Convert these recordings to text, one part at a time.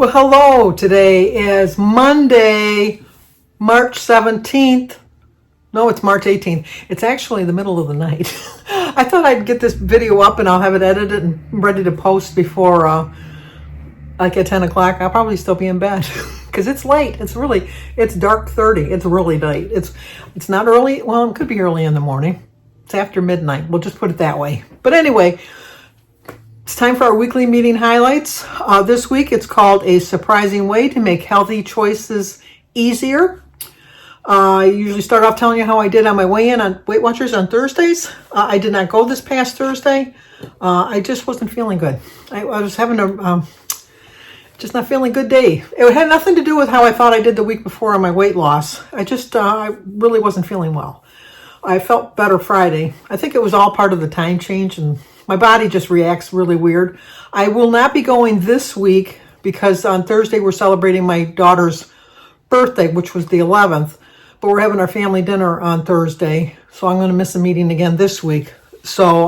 Well, hello. Today is Monday, March 17th. No, it's March 18th. It's actually the middle of the night. I thought I'd get this video up and I'll have it edited and ready to post before like at 10 o'clock. I'll probably still be in bed because it's late. It's dark 30. It's really late. It's not early. Well, it could be early in the morning. It's after midnight. We'll just put it that way. But anyway, it's time for our weekly meeting highlights. This week it's called A Surprising Way to Make Healthy Choices Easier. I usually start off telling you how I did on my weigh-in on Weight Watchers on Thursdays. I did not go this past Thursday. I just wasn't feeling good. I was having a just not feeling good day. It had nothing to do with how I thought I did the week before on my weight loss. I really wasn't feeling well. I felt better Friday. I think it was all part of the time change, and my body just reacts really weird. I will not be going this week because on Thursday we're celebrating my daughter's birthday, which was the 11th. But we're having our family dinner on Thursday, so I'm going to miss a meeting again this week. So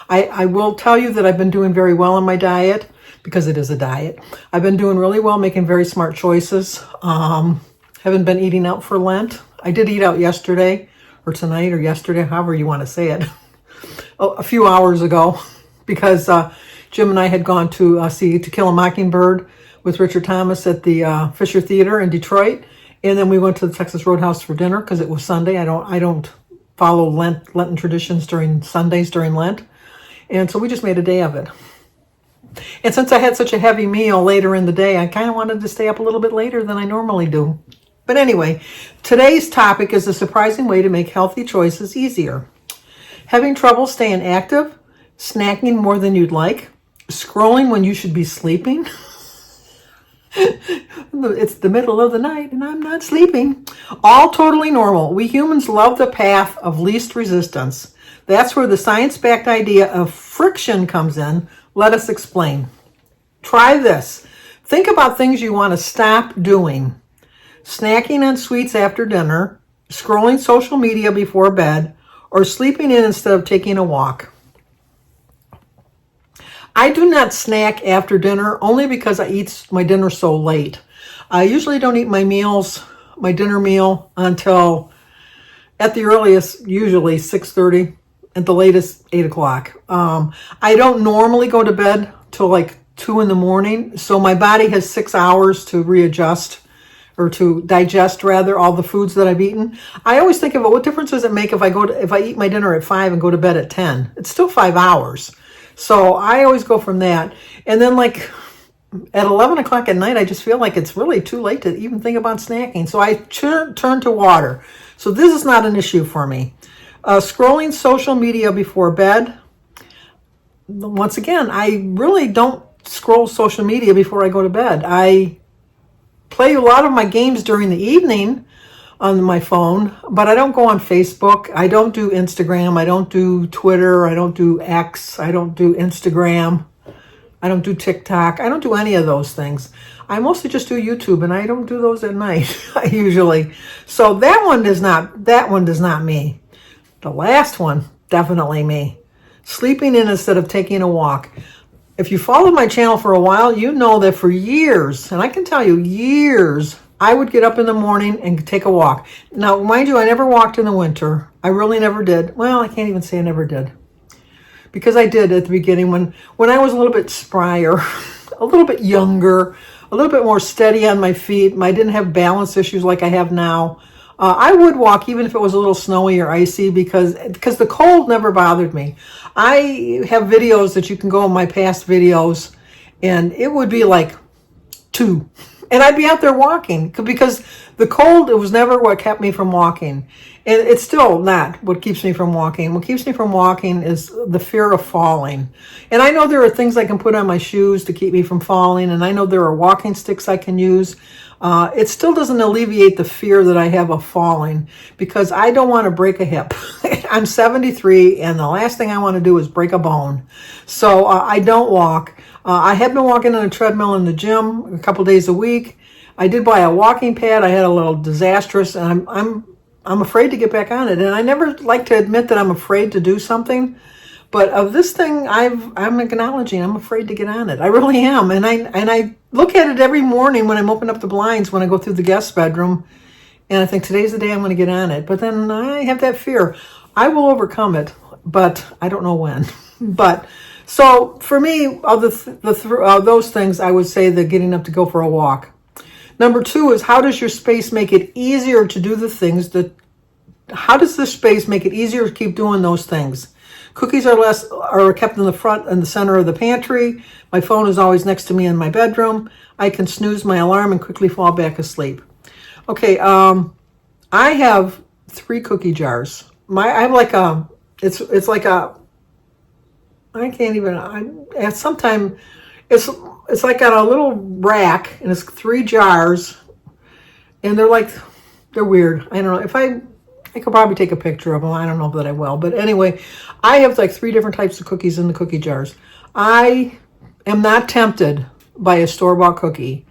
I will tell you that I've been doing very well on my diet, because it is a diet. I've been doing really well, making very smart choices. Haven't been eating out for Lent. I did eat out yesterday, or tonight, or yesterday, however you want to say it, a few hours ago, because Jim and I had gone to see To Kill a Mockingbird with Richard Thomas at the Fisher Theater in Detroit. And then we went to the Texas Roadhouse for dinner because it was Sunday. I don't follow Lenten traditions during Sundays during Lent. And so we just made a day of it. And since I had such a heavy meal later in the day, I kind of wanted to stay up a little bit later than I normally do. But anyway, today's topic is a surprising way to make healthy choices easier. Having trouble staying active, snacking more than you'd like, scrolling when you should be sleeping. It's the middle of the night and I'm not sleeping. All totally normal. We humans love the path of least resistance. That's where the science-backed idea of friction comes in. Let us explain. Try this. Think about things you want to stop doing. Snacking on sweets after dinner, scrolling social media before bed, or sleeping in instead of taking a walk. I do not snack after dinner only because I eat my dinner so late. I usually don't eat my dinner meal until at the earliest, usually 6:30, at the latest 8 o'clock. I don't normally go to bed till like 2 in the morning, so my body has 6 hours to readjust, or to digest rather, all the foods that I've eaten. I always think about what difference does it make if I eat my dinner at 5 and go to bed at 10? It's still 5 hours. So I always go from that. And then like at 11 o'clock at night, I just feel like it's really too late to even think about snacking. So I turn to water. So this is not an issue for me. Scrolling social media before bed. Once again, I really don't scroll social media before I go to bed. I play a lot of my games during the evening on my phone, but I don't go on Facebook. I don't do Instagram. I don't do Twitter. I don't do X. I don't do Instagram. I don't do TikTok. I don't do any of those things. I mostly just do YouTube, and I don't do those at night usually. So that one does not me. The last one, definitely me. Sleeping in instead of taking a walk. If you followed my channel for a while, you know that for years, and I can tell you years, I would get up in the morning and take a walk. Now, mind you, I never walked in the winter. I really never did. Well, I can't even say I never did. Because I did at the beginning when I was a little bit sprier, a little bit younger, a little bit more steady on my feet. I didn't have balance issues like I have now. I would walk even if it was a little snowy or icy because the cold never bothered me. I have videos that you can go in my past videos, and it would be like 2. And I'd be out there walking because the cold, it was never what kept me from walking. And it's still not what keeps me from walking. What keeps me from walking is the fear of falling. And I know there are things I can put on my shoes to keep me from falling. And I know there are walking sticks I can use. It still doesn't alleviate the fear that I have of falling because I don't want to break a hip. I'm 73 and the last thing I want to do is break a bone. So I don't walk. I have been walking on a treadmill in the gym a couple days a week. I did buy a walking pad. I had a little disastrous, and I'm afraid to get back on it. And I never like to admit that I'm afraid to do something, But of this thing, I'm acknowledging I'm afraid to get on it. I really am. And I look at it every morning when I'm opening up the blinds when I go through the guest bedroom, and I think today's the day I'm going to get on it. But then I have that fear. I will overcome it, but I don't know when. But so for me, of those things, I would say the getting up to go for a walk. Number 2 is, how does your space make it easier to do the things how does the space make it easier to keep doing those things? Cookies are kept in the front and the center of the pantry. My phone is always next to me in my bedroom. I can snooze my alarm and quickly fall back asleep. Okay, I have 3 cookie jars. I have like it's like a, I can't even, sometimes it's like on a little rack, and it's 3 jars, and they're weird. I don't know if I could probably take a picture of them. I don't know that I will, but anyway, I have like 3 different types of cookies in the cookie jars. I am not tempted by a store-bought cookie,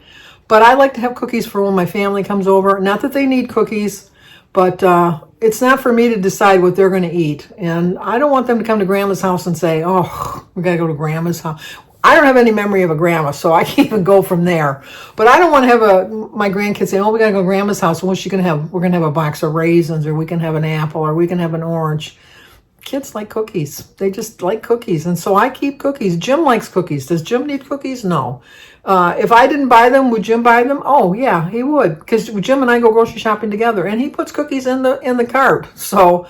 but I like to have cookies for when my family comes over. Not that they need cookies, but it's not for me to decide what they're going to eat. And I don't want them to come to Grandma's house and say, oh, we got to go to Grandma's house. I don't have any memory of a grandma, so I can't even go from there. But I don't want to have my grandkids say, oh, we got to go to Grandma's house. And what's she going to have? We're going to have a box of raisins, or we can have an apple, or we can have an orange. Kids like cookies. They just like cookies. And so I keep cookies. Jim likes cookies. Does Jim need cookies? No. If I didn't buy them, would Jim buy them? Oh, yeah, he would. Because Jim and I go grocery shopping together, and he puts cookies in the cart. So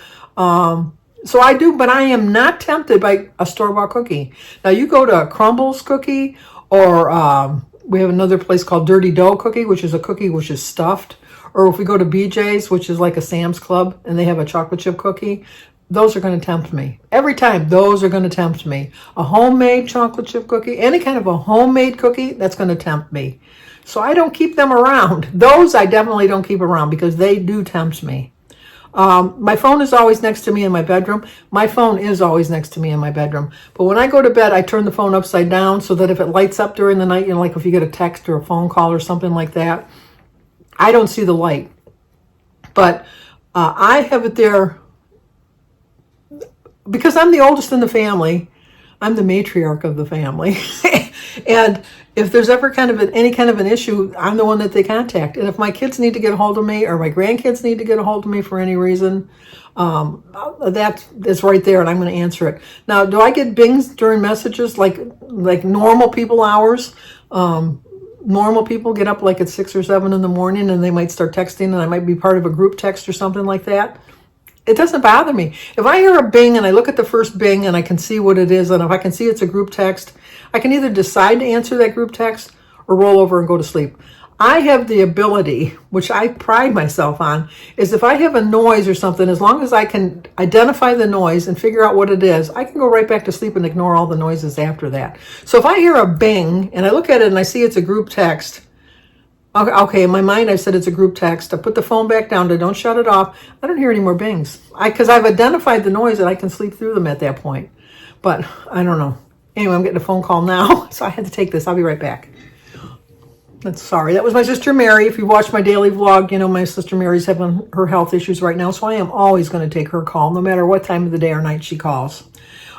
I do, but I am not tempted by a store-bought cookie. Now, you go to Crumble's Cookie, or we have another place called Dirty Dough Cookie, which is a cookie which is stuffed. Or if we go to BJ's, which is like a Sam's Club, and they have a chocolate chip cookie, those are going to tempt me. Every time, those are going to tempt me. A homemade chocolate chip cookie, any kind of a homemade cookie, that's going to tempt me. So I don't keep them around. Those I definitely don't keep around because they do tempt me. My phone is always next to me in my bedroom. My phone is always next to me in my bedroom. But when I go to bed, I turn the phone upside down so that if it lights up during the night, like if you get a text or a phone call or something like that, I don't see the light. But I have it there because I'm the oldest in the family. I'm the matriarch of the family. And if there's ever any kind of an issue, I'm the one that they contact. And if my kids need to get a hold of me, or my grandkids need to get a hold of me for any reason, that's right there, and I'm going to answer it. Now, do I get bings during messages like normal people hours? Normal people get up like at 6 or 7 in the morning, and they might start texting, and I might be part of a group text or something like that. It doesn't bother me. If I hear a bing and I look at the first bing and I can see what it is, and if I can see it's a group text, I can either decide to answer that group text or roll over and go to sleep. I have the ability, which I pride myself on, is if I have a noise or something, as long as I can identify the noise and figure out what it is, I can go right back to sleep and ignore all the noises after that. So if I hear a bing and I look at it and I see it's a group text, okay, in my mind, I said it's a group text. I put the phone back down. I don't shut it off. I don't hear any more bings. Because I've identified the noise and I can sleep through them at that point. But I don't know. Anyway, I'm getting a phone call now, so I had to take this. I'll be right back. Sorry. That was my sister Mary. If you watch my daily vlog, you know my sister Mary's having her health issues right now, so I am always going to take her call, no matter what time of the day or night she calls.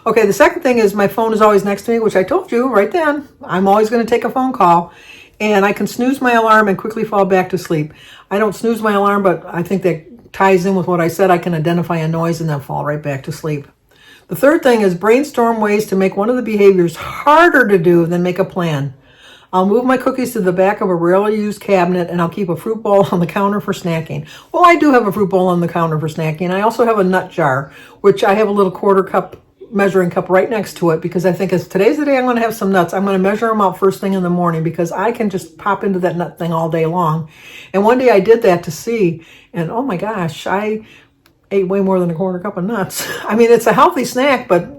Okay, the second thing is my phone is always next to me, which I told you right then. I'm always going to take a phone call. And I can snooze my alarm and quickly fall back to sleep. I don't snooze my alarm, but I think that ties in with what I said. I can identify a noise and then fall right back to sleep. The third thing is brainstorm ways to make one of the behaviors harder to do than make a plan. I'll move my cookies to the back of a rarely used cabinet, and I'll keep a fruit bowl on the counter for snacking. Well, I do have a fruit bowl on the counter for snacking. I also have a nut jar, which I have a little quarter cup measuring cup right next to it, because I think as today's the day I'm going to have some nuts. I'm going to measure them out first thing in the morning, because I can just pop into that nut thing all day long. And one day I did that to see, and oh my gosh, I ate way more than a quarter cup of nuts. I mean, it's a healthy snack, but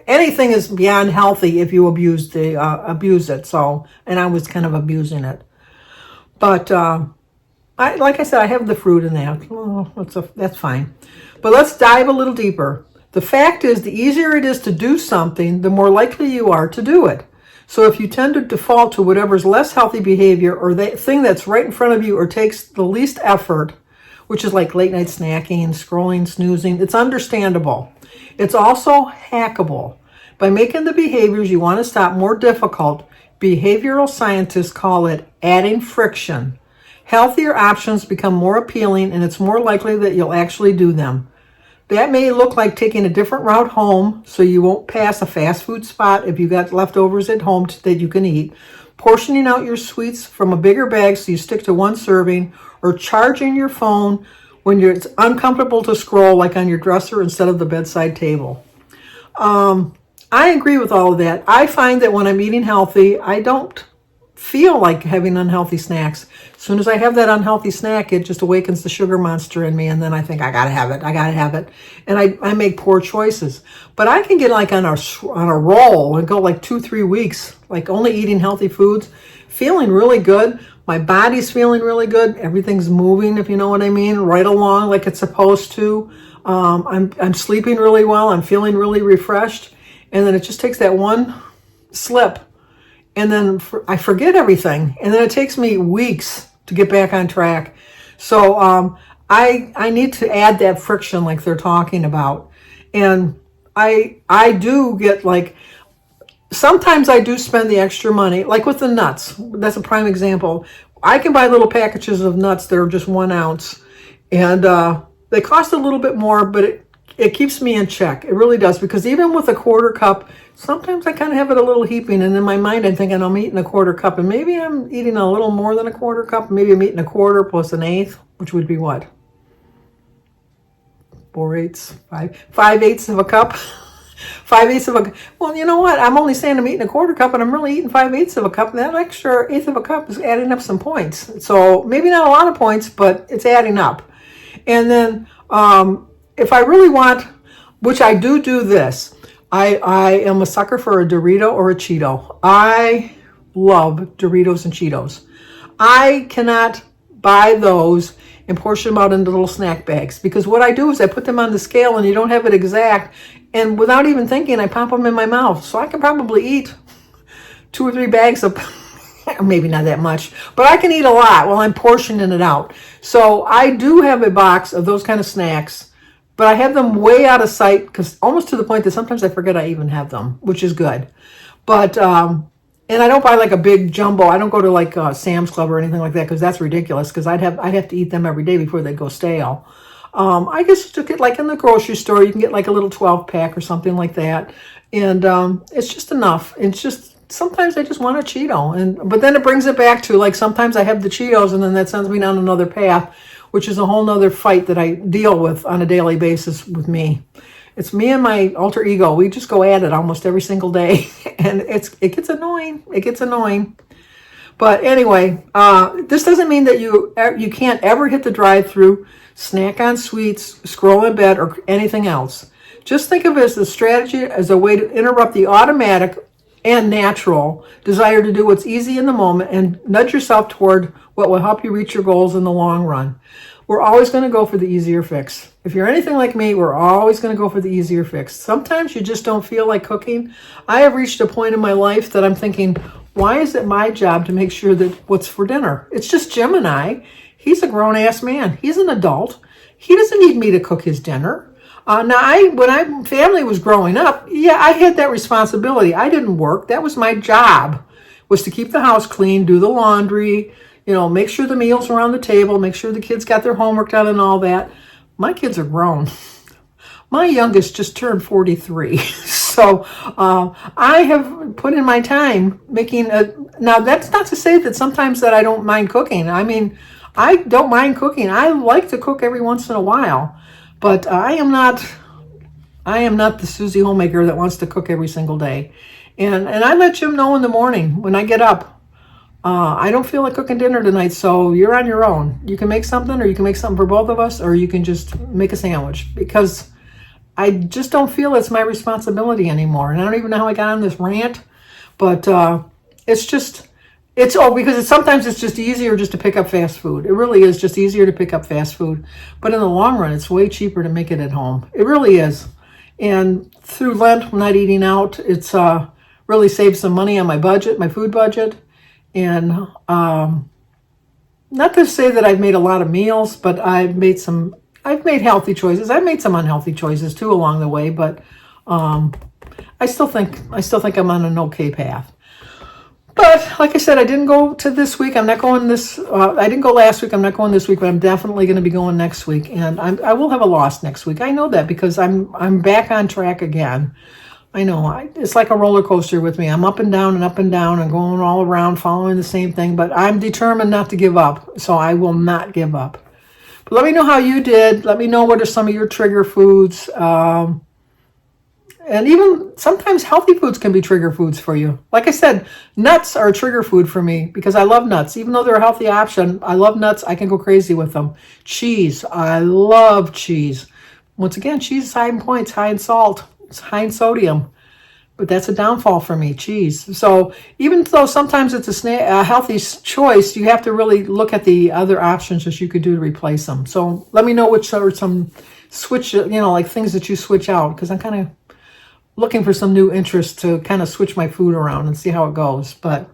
anything is beyond healthy if you abuse it. So, and I was kind of abusing it. But like I said, I have the fruit in that. Oh, that's fine. But let's dive a little deeper. The fact is, the easier it is to do something, the more likely you are to do it. So if you tend to default to whatever's less healthy behavior, or the thing that's right in front of you or takes the least effort, which is like late night snacking, scrolling, snoozing, it's understandable. It's also hackable. By making the behaviors you want to stop more difficult, behavioral scientists call it adding friction. Healthier options become more appealing, and it's more likely that you'll actually do them. That may look like taking a different route home so you won't pass a fast food spot if you got leftovers at home that you can eat, portioning out your sweets from a bigger bag so you stick to one serving, or charging your phone when it's uncomfortable to scroll, like on your dresser instead of the bedside table. I agree with all of that. I find that when I'm eating healthy, I don't feel like having unhealthy snacks. As soon as I have that unhealthy snack, it just awakens the sugar monster in me, and then I think I gotta have it, and I make poor choices. But I can get like on a roll and go like 2-3 weeks, like only eating healthy foods, feeling really good. My body's feeling really good. Everything's moving, if you know what I mean, right along like it's supposed to. I'm sleeping really well. I'm feeling really refreshed, and then it just takes that one slip. And then I forget everything. And then it takes me weeks to get back on track. So I need to add that friction like they're talking about. And I do get like, sometimes I do spend the extra money, like with the nuts. That's a prime example. I can buy little packages of nuts that are just 1 ounce. And they cost a little bit more, but it keeps me in check. It really does. Because even with a 1/4 cup, sometimes I kind of have it a little heaping, and in my mind I'm thinking I'm eating a 1/4 cup, and maybe I'm eating a little more than a 1/4 cup. Maybe I'm eating a 1/4 plus an eighth, which would be what? 4/8, 5/8 of a cup. 5/8 of a, well, you know what? I'm only saying I'm eating a 1/4 cup, and I'm really eating 5/8 of a cup. And that extra eighth of a cup is adding up some points. So maybe not a lot of points, but it's adding up. And then if I really want, which I do this, I am a sucker for a Dorito or a Cheeto. I love Doritos and Cheetos. I cannot buy those and portion them out into little snack bags, because what I do is I put them on the scale, and you don't have it exact, and without even thinking, I pop them in my mouth. So I can probably eat 2 or 3 bags of, maybe not that much, but I can eat a lot while I'm portioning it out. So I do have a box of those kind of snacks, but I have them way out of sight, because almost to the point that sometimes I forget I even have them, which is good. But, and I don't buy like a big jumbo. I don't go to like Sam's Club or anything like that, because that's ridiculous, because I'd have to eat them every day before they'd go stale. I guess to get like in the grocery store, you can get like a little 12-pack or something like that. And it's just enough. It's just, sometimes I just want a Cheeto. But then it brings it back to like, sometimes I have the Cheetos, and then that sends me down another path, which is a whole nother fight that I deal with on a daily basis with me. It's me and my alter ego. We just go at it almost every single day. And it gets annoying. It gets annoying. But anyway, this doesn't mean that you can't ever hit the drive-through, snack on sweets, scroll in bed, or anything else. Just think of it as a strategy, as a way to interrupt the automatic and natural desire to do what's easy in the moment, and nudge yourself toward what will help you reach your goals in the long run. We're always going to go for the easier fix. If you're anything like me, we're always going to go for the easier fix. Sometimes you just don't feel like cooking. I have reached a point in my life that I'm thinking, why is it my job to make sure that what's for dinner? It's just Jim and I. He's a grown-ass man. He's an adult. He doesn't need me to cook his dinner. When my family was growing up, yeah, I had that responsibility. I didn't work. That was my job, was to keep the house clean, do the laundry, make sure the meals were on the table, make sure the kids got their homework done and all that. My kids are grown. My youngest just turned 43. So I have put in my time making now that's not to say that sometimes that I don't mind cooking. I mean, I don't mind cooking. I like to cook every once in a while. But I am not the Susie homemaker that wants to cook every single day. And I let Jim know in the morning when I get up, I don't feel like cooking dinner tonight, so you're on your own. You can make something, or you can make something for both of us, or you can just make a sandwich, because I just don't feel it's my responsibility anymore. And I don't even know how I got on this rant, but sometimes it's just easier just to pick up fast food. It really is just easier to pick up fast food. But in the long run, it's way cheaper to make it at home. It really is. And through Lent, not eating out, it's really saved some money on my budget, my food budget. And not to say that I've made a lot of meals, but I've made some I've made healthy choices. I've made some unhealthy choices too along the way, but I still think I'm on an okay path. But like I said, I didn't go to this week. I'm not going this. I didn't go last week. I'm not going this week, but I'm definitely going to be going next week, and I will have a loss next week. I know that because I'm back on track again. I know it's like a roller coaster with me. I'm up and down and up and down and going all around, following the same thing. But I'm determined not to give up, so I will not give up. But let me know how you did. Let me know what are some of your trigger foods. And even sometimes healthy foods can be trigger foods for you. Like I said, nuts are a trigger food for me because I love nuts. Even though they're a healthy option, I love nuts. I can go crazy with them. Cheese. I love cheese. Once again, cheese is high in points, high in salt. It's high in sodium. But that's a downfall for me, cheese. So even though sometimes it's a healthy choice, you have to really look at the other options that you could do to replace them. So let me know which are some switch, like things that you switch out, because I'm kind of looking for some new interests to kind of switch my food around and see how it goes. But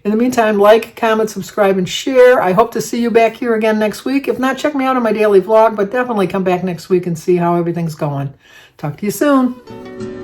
in the meantime, like, comment, subscribe, and share. I hope to see you back here again next week. If not, check me out on my daily vlog, but definitely come back next week and see how everything's going. Talk to you soon.